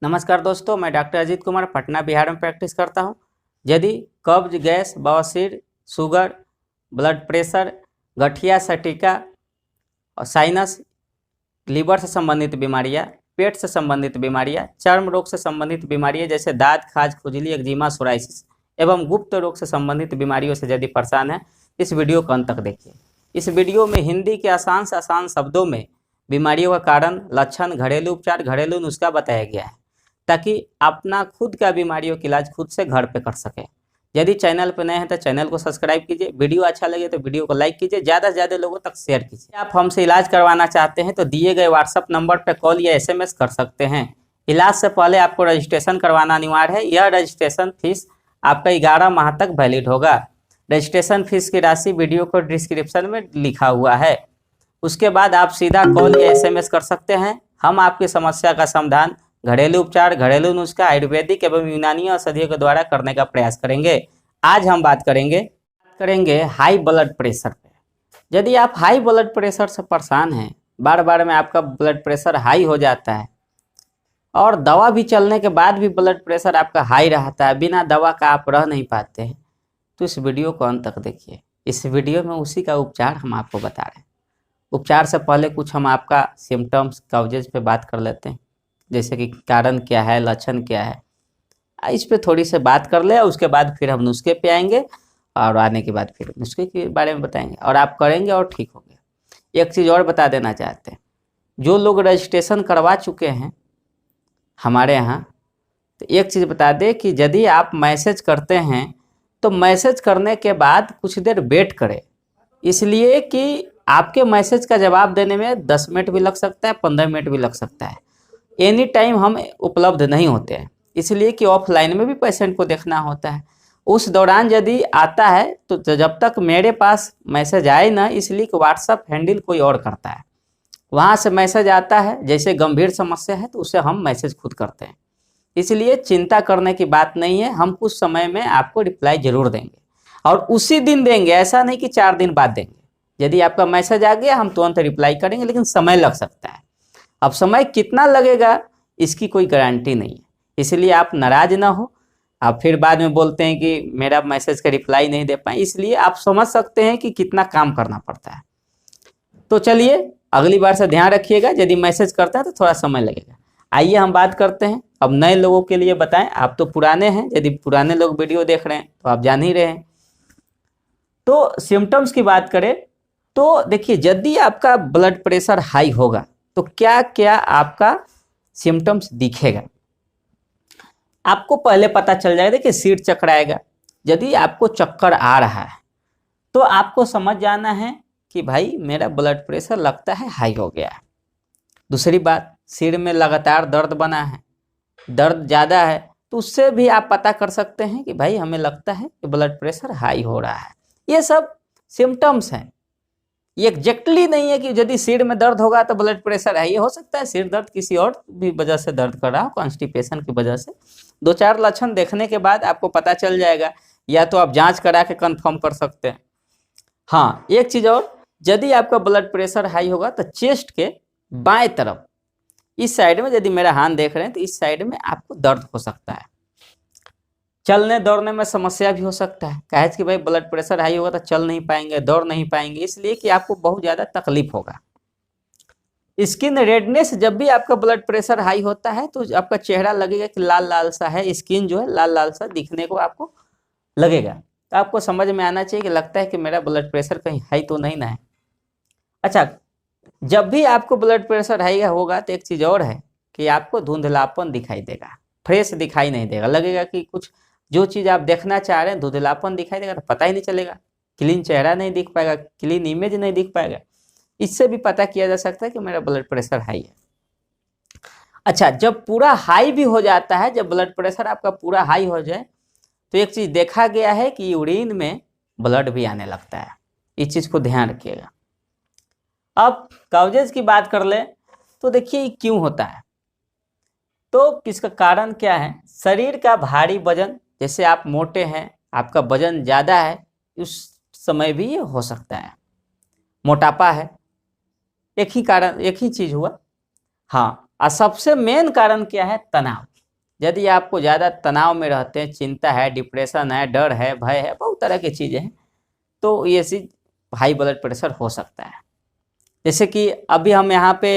नमस्कार दोस्तों, मैं डॉक्टर अजीत कुमार पटना बिहार में प्रैक्टिस करता हूं। यदि कब्ज, गैस, बवासीर, शुगर, ब्लड प्रेशर, गठिया, सटिका और साइनस, लीवर से संबंधित बीमारियां, पेट से संबंधित बीमारियां, चर्म रोग से संबंधित बीमारियां जैसे दाद, खाज, खुजली, एक्जिमा, सोराइसिस एवं गुप्त रोग से संबंधित बीमारियों से यदि परेशान है, इस वीडियो को अंत तक देखिए। इस वीडियो में हिंदी के आसान से आसान शब्दों में बीमारियों का कारण, लक्षण, घरेलू उपचार, घरेलू नुस्खा बताया गया है ताकि अपना खुद का बीमारियों का इलाज खुद से घर पे कर सके। यदि चैनल पर नए हैं तो चैनल को सब्सक्राइब कीजिए, वीडियो अच्छा लगे तो वीडियो को लाइक कीजिए, ज़्यादा से ज़्यादा लोगों तक शेयर कीजिए। आप हमसे इलाज करवाना चाहते हैं तो दिए गए व्हाट्सएप नंबर पर कॉल या SMS कर सकते हैं। इलाज से पहले आपको रजिस्ट्रेशन करवाना अनिवार्य है। यह रजिस्ट्रेशन फीस आपका 11 माह तक वैलिड होगा। रजिस्ट्रेशन फीस की राशि वीडियो को डिस्क्रिप्शन में लिखा हुआ है। उसके बाद आप सीधा कॉल या SMS कर सकते हैं। हम आपकी समस्या का समाधान घरेलू उपचार, घरेलू नुस्खा, आयुर्वेदिक एवं यूनानी औषधियों के द्वारा करने का प्रयास करेंगे। आज हम बात करेंगे हाई ब्लड प्रेशर पे। यदि आप हाई ब्लड प्रेशर से परेशान हैं, बार बार में आपका ब्लड प्रेशर हाई हो जाता है और दवा भी चलने के बाद भी ब्लड प्रेशर आपका हाई रहता है, बिना दवा का आप रह नहीं पाते हैं, तो इस वीडियो को अंत तक देखिए। इस वीडियो में उसी का उपचार हम आपको बता रहे हैं। उपचार से पहले कुछ हम आपका सिम्टम्स, काउजेज पे बात कर लेते हैं, जैसे कि कारण क्या है, लक्षण क्या है, इस पे थोड़ी सी बात कर ले। उसके बाद फिर हम नुस्खे पे आएंगे और आने के बाद फिर नुस्खे के बारे में बताएंगे और आप करेंगे और ठीक हो गया। एक चीज़ और बता देना चाहते हैं, जो लोग रजिस्ट्रेशन करवा चुके हैं हमारे यहाँ, तो एक चीज़ बता दें कि यदि आप मैसेज करते हैं तो मैसेज करने के बाद कुछ देर वेट करें, इसलिए कि आपके मैसेज का जवाब देने में 10 मिनट भी लग सकता है, 15 मिनट भी लग सकता है। एनी टाइम हम उपलब्ध नहीं होते हैं, इसलिए कि ऑफलाइन में भी पेशेंट को देखना होता है। उस दौरान यदि आता है तो जब तक मेरे पास मैसेज आए ना, इसलिए कि व्हाट्सएप हैंडल कोई और करता है, वहाँ से मैसेज आता है। जैसे गंभीर समस्या है तो उसे हम मैसेज खुद करते हैं, इसलिए चिंता करने की बात नहीं है। हम कुछ समय में आपको रिप्लाई जरूर देंगे और उसी दिन देंगे, ऐसा नहीं कि 4 दिन बाद देंगे। यदि आपका मैसेज आ गया हम तुरंत रिप्लाई करेंगे, लेकिन समय लग सकता है। अब समय कितना लगेगा इसकी कोई गारंटी नहीं है, इसलिए आप नाराज ना हो। आप फिर बाद में बोलते हैं कि मेरा मैसेज का रिप्लाई नहीं दे पाए, इसलिए आप समझ सकते हैं कि कितना काम करना पड़ता है। तो चलिए अगली बार से ध्यान रखिएगा, यदि मैसेज करते हैं तो थोड़ा समय लगेगा। आइए हम बात करते हैं अब नए लोगों के लिए बताएं। आप तो पुराने हैं, यदि पुराने लोग वीडियो देख रहे हैं तो आप जान ही रहे हैं। तो सिम्टम्स की बात करें तो देखिए, यदि आपका ब्लड प्रेशर हाई होगा तो क्या क्या आपका सिम्टम्स दिखेगा, आपको पहले पता चल जाएगा। देखिए, सिर चकराएगा। यदि आपको चक्कर आ रहा है तो आपको समझ जाना है कि भाई मेरा ब्लड प्रेशर लगता है हाई हो गया है। दूसरी बात, सिर में लगातार दर्द बना है, दर्द ज़्यादा है, तो उससे भी आप पता कर सकते हैं कि भाई हमें लगता है कि ब्लड प्रेशर हाई हो रहा है। ये सब सिम्टम्स हैं, ये एग्जैक्टली नहीं है कि यदि सिर में दर्द होगा तो ब्लड प्रेशर है। ये हो सकता है सिर दर्द किसी और भी वजह से दर्द कर रहा हो, कॉन्स्टिपेशन की वजह से। 2-4 लक्षण देखने के बाद आपको पता चल जाएगा, या तो आप जांच करा के कंफर्म कर सकते हैं। हाँ, एक चीज़ और, यदि आपका ब्लड प्रेशर हाई होगा तो चेस्ट के बाएं तरफ इस साइड में, यदि मेरा हाथ देख रहे हैं तो इस साइड में आपको दर्द हो सकता है। चलने दौड़ने में समस्या भी हो सकता है, कहे कि भाई ब्लड प्रेशर हाई होगा तो चल नहीं पाएंगे, दौड़ नहीं पाएंगे, इसलिए कि आपको बहुत ज़्यादा तकलीफ होगा। स्किन रेडनेस, जब भी आपका ब्लड प्रेशर हाई होता है तो आपका चेहरा लगेगा कि लाल लाल सा है, स्किन जो है लाल लाल सा दिखने को आपको लगेगा। तो आपको समझ में आना चाहिए कि लगता है कि मेरा ब्लड प्रेशर कहीं हाई तो नहीं ना है। अच्छा, जब भी आपको ब्लड प्रेशर हाई होगा तो एक चीज़ और है कि आपको धुंधलापन दिखाई देगा, फ्रेश दिखाई नहीं देगा। लगेगा कि कुछ जो चीज़ आप देखना चाह रहे हैं धुंधलापन दिखाई देगा, तो पता ही नहीं चलेगा, क्लीन चेहरा नहीं दिख पाएगा, क्लीन इमेज नहीं दिख पाएगा। इससे भी पता किया जा सकता है कि मेरा ब्लड प्रेशर हाई है। अच्छा, जब पूरा हाई भी हो जाता है, जब ब्लड प्रेशर आपका पूरा हाई हो जाए तो एक चीज़ देखा गया है कि यूरिन में ब्लड भी आने लगता है। इस चीज़ को ध्यान रखिएगा। अब काउजेज की बात कर ले तो देखिए क्यों होता है, तो इसका कारण क्या है। शरीर का भारी वजन, जैसे आप मोटे हैं, आपका वजन ज़्यादा है, उस समय भी ये हो सकता है। मोटापा है, एक ही कारण, एक ही चीज़ हुआ। हाँ, और सबसे मेन कारण क्या है, तनाव। यदि आपको ज़्यादा तनाव में रहते हैं, चिंता है, डिप्रेशन है, डर है, भय है, बहुत तरह की चीज़ें हैं, तो ये चीज़ हाई ब्लड प्रेशर हो सकता है। जैसे कि अभी हम यहाँ पे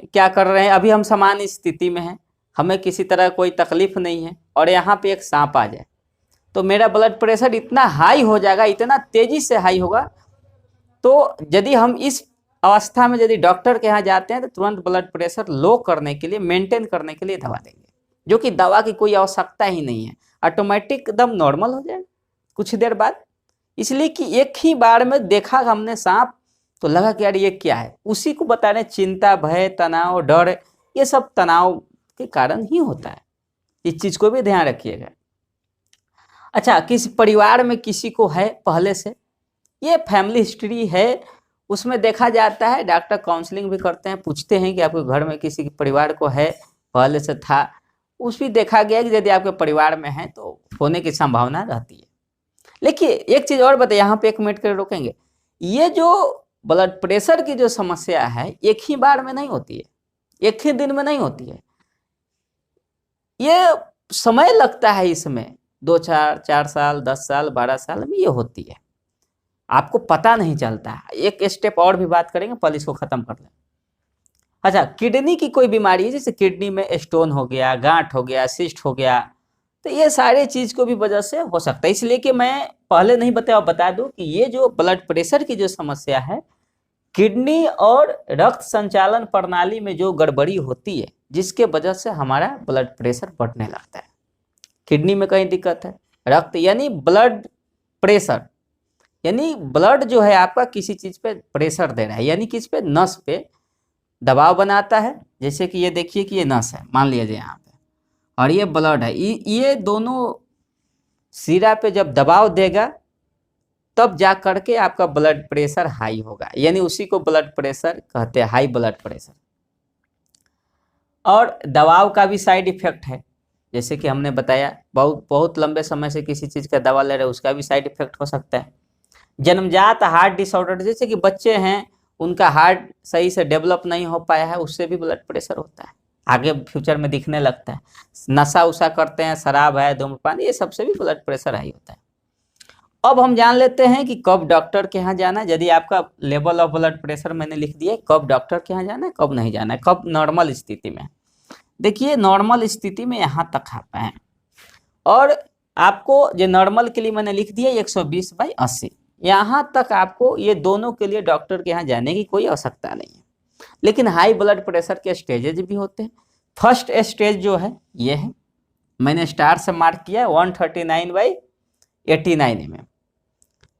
क्या कर रहे हैं, अभी हम सामान्य स्थिति में हैं, हमें किसी तरह कोई तकलीफ नहीं है, और यहाँ पे एक सांप आ जाए तो मेरा ब्लड प्रेशर इतना हाई हो जाएगा, इतना तेज़ी से हाई होगा। तो यदि हम इस अवस्था में यदि डॉक्टर के यहाँ जाते हैं तो तुरंत ब्लड प्रेशर लो करने के लिए, मेंटेन करने के लिए दवा देंगे, जो कि दवा की कोई आवश्यकता ही नहीं है, ऑटोमेटिक एकदम नॉर्मल हो जाए कुछ देर बाद। इसलिए कि एक ही बार में देखा हमने सांप तो लगा कि यार ये क्या है, उसी को बता रहे चिंता, भय, तनाव, डर, ये सब तनाव के कारण ही होता है। इस चीज़ को भी ध्यान रखिएगा। अच्छा, किसी परिवार में किसी को है पहले से, ये फैमिली हिस्ट्री है, उसमें देखा जाता है, डॉक्टर काउंसलिंग भी करते हैं, पूछते हैं कि आपके घर में किसी के परिवार को है, पहले से था, उस भी देखा गया कि यदि आपके परिवार में है तो होने की संभावना रहती है। लेकिन एक चीज़ और बताइए, यहाँ पे 1 मिनट के लिए रोकेंगे। ये जो ब्लड प्रेशर की जो समस्या है एक ही बार में नहीं होती है, एक ही दिन में नहीं होती है, ये समय लगता है, इसमें 2-4 साल, 10 साल, 12 साल में ये होती है, आपको पता नहीं चलता है। एक स्टेप और भी बात करेंगे, पहले इसको खत्म कर लें। अच्छा, किडनी की कोई बीमारी है, जैसे किडनी में स्टोन हो गया, गांठ हो गया, सिस्ट हो गया, तो ये सारे चीज़ को भी वजह से हो सकता है। इसलिए कि मैं पहले नहीं बताया, बता दूं कि ये जो ब्लड प्रेशर की जो समस्या है, किडनी और रक्त संचालन प्रणाली में जो गड़बड़ी होती है, जिसके वजह से हमारा ब्लड प्रेशर बढ़ने लगता है। किडनी में कहीं दिक्कत है, रक्त यानी ब्लड प्रेशर, यानी ब्लड जो है आपका किसी चीज़ पे प्रेशर दे रहा है, यानी किस पे, नस पे दबाव बनाता है। जैसे कि ये देखिए कि ये नस है, मान लीजिए यहाँ पे, और ये ब्लड है, ये दोनों सिरा पे जब दबाव देगा तब जा करके आपका ब्लड प्रेशर हाई होगा, यानी उसी को ब्लड प्रेशर कहते हैं, हाई ब्लड प्रेशर। और दवाओं का भी साइड इफेक्ट है, जैसे कि हमने बताया, बहुत लंबे समय से किसी चीज़ का दवा ले रहे हैं, उसका भी साइड इफेक्ट हो सकता है। जन्मजात हार्ट डिसऑर्डर, जैसे कि बच्चे हैं, उनका हार्ट सही से डेवलप नहीं हो पाया है, उससे भी ब्लड प्रेशर होता है, आगे फ्यूचर में दिखने लगता है। नशा उशा करते हैं, शराब है, धूम्रपान, ये सबसे भी ब्लड प्रेशर हाई होता है। अब हम जान लेते हैं कि कब डॉक्टर के यहाँ जाना है। यदि आपका लेवल ऑफ ब्लड प्रेशर मैंने लिख दिया, कब डॉक्टर के यहाँ जाना है, कब नहीं जाना है, कब नॉर्मल स्थिति में। देखिए, नॉर्मल स्थिति में यहाँ तक आ पाए, और आपको जो नॉर्मल के लिए मैंने लिख दिया 120/80, यहाँ तक आपको, ये दोनों के लिए डॉक्टर के यहाँ जाने की कोई आवश्यकता नहीं है। लेकिन हाई ब्लड प्रेशर के स्टेजेज भी होते हैं। फर्स्ट स्टेज जो है ये है, मैंने स्टार से मार्क किया, 139/89 mm,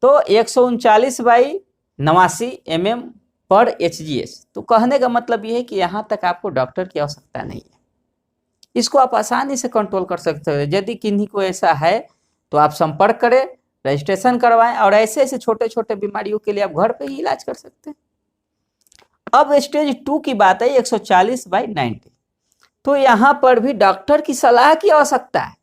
तो 139/89 mm पर HGH। तो कहने का मतलब ये है कि यहाँ तक आपको डॉक्टर की आवश्यकता नहीं है, इसको आप आसानी से कंट्रोल कर सकते हो। यदि किन्हीं को ऐसा है तो आप संपर्क करें, रजिस्ट्रेशन करवाएं, और ऐसे ऐसे छोटे छोटे बीमारियों के लिए आप घर पे ही इलाज कर सकते हैं। अब स्टेज 2 की बात है, 140/90, तो यहाँ पर भी डॉक्टर की सलाह की आवश्यकता है।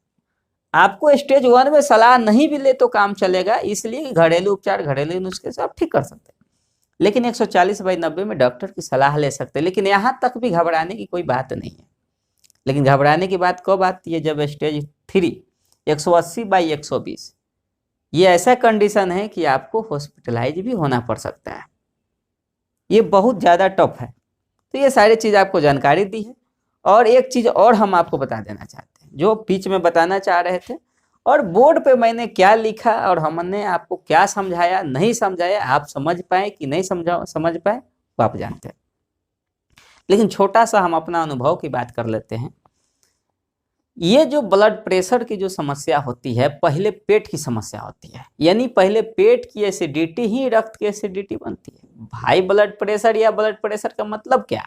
आपको स्टेज 1 में सलाह नहीं भी ले तो काम चलेगा, इसलिए घरेलू उपचार, घरेलू नुस्खे से आप ठीक कर सकते हैं। लेकिन 140/90 में डॉक्टर की सलाह ले सकते हैं। लेकिन यहाँ तक भी घबराने की कोई बात नहीं है। लेकिन घबराने की बात कब आती है, जब स्टेज 3 180/120, ये ऐसा कंडीशन है कि आपको हॉस्पिटलाइज भी होना पड़ सकता है, ये बहुत ज़्यादा टफ है। तो ये सारी चीज़ आपको जानकारी दी है। और एक चीज़ और हम आपको बता देना चाहते हैं, जो बीच में बताना चाह रहे थे, और बोर्ड पे मैंने क्या लिखा और हमने आपको क्या समझाया, नहीं समझाया, आप समझ पाए कि नहीं समझ पाए, वो आप जानते हैं। लेकिन छोटा सा हम अपना अनुभव की बात कर लेते हैं। ये जो ब्लड प्रेशर की जो समस्या होती है, पहले पेट की समस्या होती है, यानी पहले पेट की एसिडिटी ही रक्त की एसिडिटी बनती है। हाई ब्लड प्रेशर या ब्लड प्रेशर का मतलब क्या,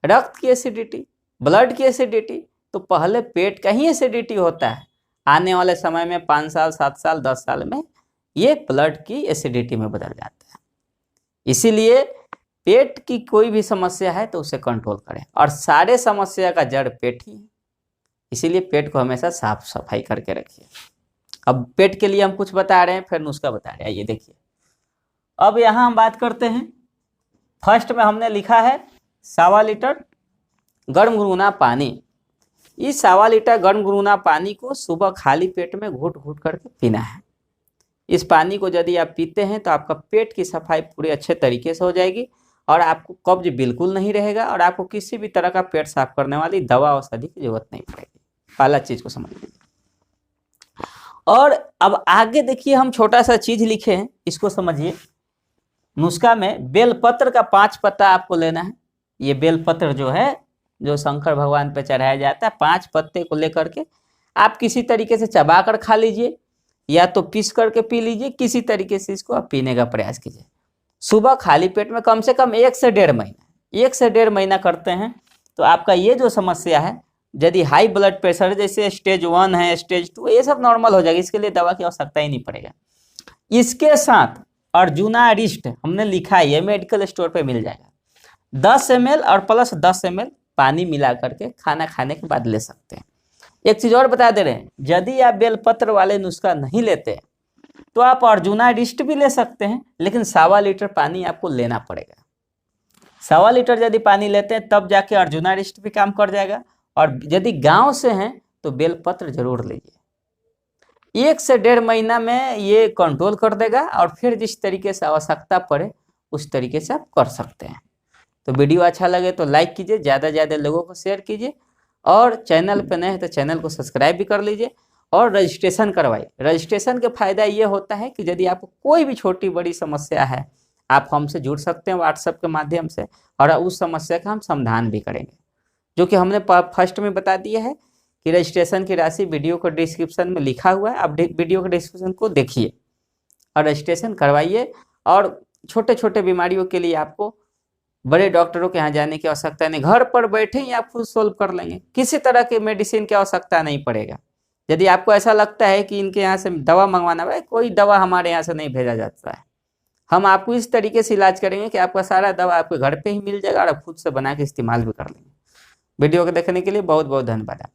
रक्त की एसिडिटी, ब्लड की एसिडिटी, तो पहले पेट का ही एसिडिटी होता है। आने वाले समय में 5 साल, 7 साल, 10 साल में ये ब्लड की एसिडिटी में बदल जाता है। इसीलिए पेट की कोई भी समस्या है तो उसे कंट्रोल करें, और सारे समस्या का जड़ पेट ही है, इसीलिए पेट को हमेशा साफ सफाई करके रखिए। अब पेट के लिए हम कुछ बता रहे हैं, फिर नुस्खा बता रहे हैं, ये देखिए। अब यहाँ हम बात करते हैं, फर्स्ट में हमने लिखा है 1.25 लीटर गर्म गुनगुना पानी, इस 1.25 लीटर गर्म गुनगुना पानी को सुबह खाली पेट में घूट घूट करके पीना है। इस पानी को यदि आप पीते हैं तो आपका पेट की सफाई पूरे अच्छे तरीके से हो जाएगी और आपको कब्ज बिल्कुल नहीं रहेगा और आपको किसी भी तरह का पेट साफ करने वाली दवा औषधि की जरूरत नहीं पड़ेगी। पहला चीज को समझ लीजिए। और अब आगे देखिए, हम छोटा सा चीज लिखे हैं, इसको समझिए। नुस्खा में बेलपत्र का 5 पत्ता आपको लेना है। ये बेलपत्र जो है, जो शंकर भगवान पे चढ़ाया जाता है, 5 पत्ते को लेकर के आप किसी तरीके से चबा कर खा लीजिए या तो पीस करके पी लीजिए। किसी तरीके से इसको आप पीने का प्रयास कीजिए। सुबह खाली पेट में कम से कम 1 से 1.5 महीना, 1 से 1.5 महीना करते हैं तो आपका ये जो समस्या है, यदि हाई ब्लड प्रेशर जैसे स्टेज 1 है, स्टेज 2, ये सब नॉर्मल हो जाएगा। इसके लिए दवा की आवश्यकता ही नहीं पड़ेगा। इसके साथ अर्जुना रिस्ट हमने लिखा है, ये मेडिकल स्टोर पे मिल जाएगा। 10 ml और प्लस 10 ml पानी मिला करके खाना खाने के बाद ले सकते हैं। एक चीज और बता दे रहे हैं, यदि आप बेलपत्र वाले नुस्खा नहीं लेते तो आप अर्जुना रिस्ट भी ले सकते हैं, लेकिन 1.25 लीटर पानी आपको लेना पड़ेगा। 1.25 लीटर यदि पानी लेते हैं तब जाके अर्जुना रिस्ट भी काम कर जाएगा। और यदि गांव से हैं तो बेलपत्र जरूर लीजिए। 1 से 1.5 महीना में ये कंट्रोल कर देगा और फिर जिस तरीके से आवश्यकता पड़े उस तरीके से आप कर सकते हैं। तो वीडियो अच्छा लगे तो लाइक कीजिए, ज़्यादा से ज़्यादा लोगों को शेयर कीजिए और चैनल पर नए हैं तो चैनल को सब्सक्राइब भी कर लीजिए और रजिस्ट्रेशन करवाइए। रजिस्ट्रेशन का फायदा ये होता है कि यदि आपको कोई भी छोटी बड़ी समस्या है, आप हमसे जुड़ सकते हैं व्हाट्सएप के माध्यम से और उस समस्या का हम समाधान भी करेंगे, जो कि हमने फर्स्ट में बता दिया है कि रजिस्ट्रेशन की राशि वीडियो को डिस्क्रिप्शन में लिखा हुआ है। आप वीडियो के डिस्क्रिप्शन को देखिए और रजिस्ट्रेशन करवाइए। और छोटे छोटे बीमारियों के लिए आपको बड़े डॉक्टरों के यहाँ जाने की आवश्यकता नहीं, घर पर बैठे ही आप खुद सोल्व कर लेंगे। किसी तरह के मेडिसिन की आवश्यकता नहीं पड़ेगा। यदि आपको ऐसा लगता है कि इनके यहाँ से दवा मंगवाना है, कोई दवा हमारे यहाँ से नहीं भेजा जाता है। हम आपको इस तरीके से इलाज करेंगे कि आपका सारा दवा आपके घर पे ही मिल जाएगा और आप खुद से बना के इस्तेमाल भी कर लेंगे। वीडियो को देखने के लिए बहुत बहुत धन्यवाद।